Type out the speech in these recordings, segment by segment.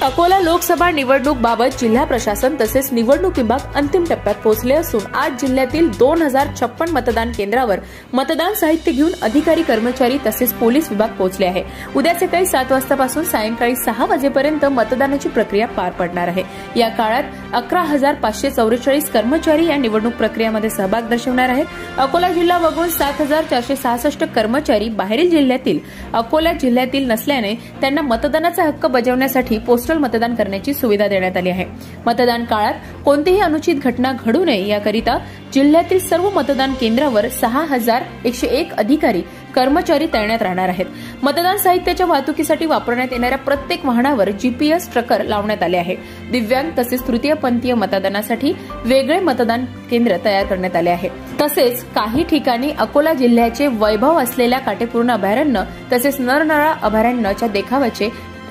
अकोला लोकसभा निवडणूक बाबत जिल्हा प्रशासन तसेच निवडणूक विभाग अंतिम टप्प्यात पोहोचले असून आज जिल्ह्यातील 2056 मतदान केंद्रावर मतदान साहित्य घेऊन अधिकारी कर्मचारी तसेच पोलीस विभाग पोहोचले आहे। उद्या सकाळी 7 वाजतापासून सायंकाळी 6 वाजेपर्यंत मतदानाची प्रक्रिया पार पडणार आहे। या काळात 11,544 कर्मचारी या निवडणूक प्रक्रियेमध्ये सहभाग दर्शवणार आहेत। अकोला जिल्हा वगळून 7,466 कर्मचारी बाहेरील जिल्ह्यातील अकोला जिल्ह्यातील नसल्याने त्यांना मतदानाचा हक्क बजावण्यासाठी पोस्टल मतदान करण्याची सुविधा देण्यात आली आहे। मतदान काळात कोणतीही अनुचित घटना घडू नये याकरिता जिल्ह्यातील सर्व मतदान केंद्रावर 6,101 अधिकारी कर्मचारी तैनात राहणार आहेत। मतदान साहित्याच्या वाहतुकीसाठी वापरण्यात येणाऱ्या प्रत्येक वाहनावर जीपीएस ट्रॅकर लावण्यात आले आहे। दिव्यांग तसेच तृतीयपंथीय मतदानासाठी वेगळे मतदान केंद्र तयार करण्यात आले आहे। तसेच काही ठिकाणी अकोला जिल्ह्याचे वैभव असलेल्या काटेपूर्ण अभयारण्य तसेच नरनाळा अभयारण्याच्या देखाव्याचे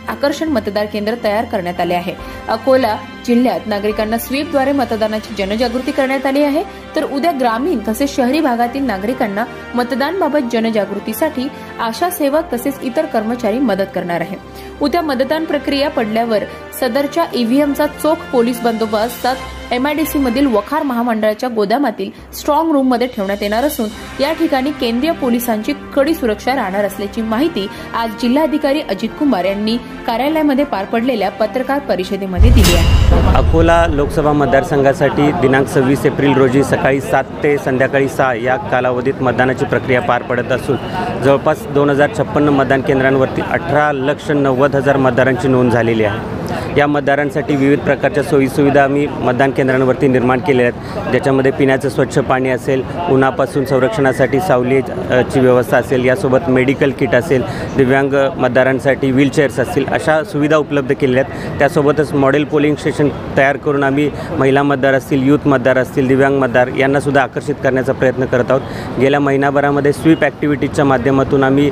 आकर्षण मतदार केंद्र तयार करण्यात आले आहे। अकोला जिल्ह्यात नागरिकांना स्वीपद्वारे मतदानाची जनजागृती करण्यात आली आहे, तर उद्या ग्रामीण तसेच शहरी भागातील नागरिकांना मतदानाबाबत जनजागृतीसाठी आशा सेवक तसेच इतर कर्मचारी मदत करणार आहे। उद्या मतदान प्रक्रिया पडल्यावर सदरच्या ईव्हीएमचा चोख पोलीस बंदोबस्तात एमआयडीसी मधील वखार महामंडळाच्या गोदामातील स्ट्रॉंग रूम मध्ये ठेवण्यात येणार असून या ठिकाणी केंद्रीय पोलिसांची कडी सुरक्षा राहणार असल्याची माहिती आज जिल्हाधिकारी अजित कुमार यांनी कार्यालयामध्ये पार पडलेल्या पत्रकार परिषदेमध्ये दिली आहे। अकोला लोकसभा मतदारसंघासाठी दिनांक 26 एप्रिल रोजी सकाळी 7 ते संध्याकाळी 6 या कालावधीत मतदानाची प्रक्रिया पार पडत असून जवळपास 2056 मतदान केंद्रांवरती 18,90,000 मतदारांची नोंद झालेली आहे। या मतदारांसाठी विविध प्रकारच्या सोयीसुविधा आम्ही मतदान केंद्रांवरती निर्माण केल्या आहेत, ज्याच्यामध्ये पिण्याचं स्वच्छ पाणी असेल, उन्हापासून संरक्षणासाठी सावलीची व्यवस्था असेल, यासोबत मेडिकल किट असेल, दिव्यांग मतदारांसाठी व्हीलचेअर्स असतील, अशा सुविधा उपलब्ध केलेल्या आहेत। त्यासोबतच मॉडेल पोलिंग स्टेशन तयार करून आम्ही महिला मतदार असतील, यूथ मतदार असतील, दिव्यांग मतदार यांनासुद्धा आकर्षित करण्याचा प्रयत्न करत आहोत। गेल्या महिनाभरामध्ये स्वीप ॲक्टिव्हिटीजच्या माध्यमातून आम्ही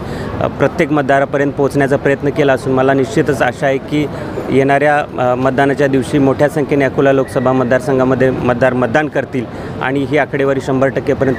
प्रत्येक मतदारापर्यंत पोहोचण्याचा प्रयत्न केला असून मला निश्चितच आशा आहे की येणाऱ्या मतदानाच्या दिवशी मोठ्या संख्येने अकोला लोकसभा मतदारसंघामध्ये मतदार मतदान करतील आणि ही आकडेवारी 100% पर्यंत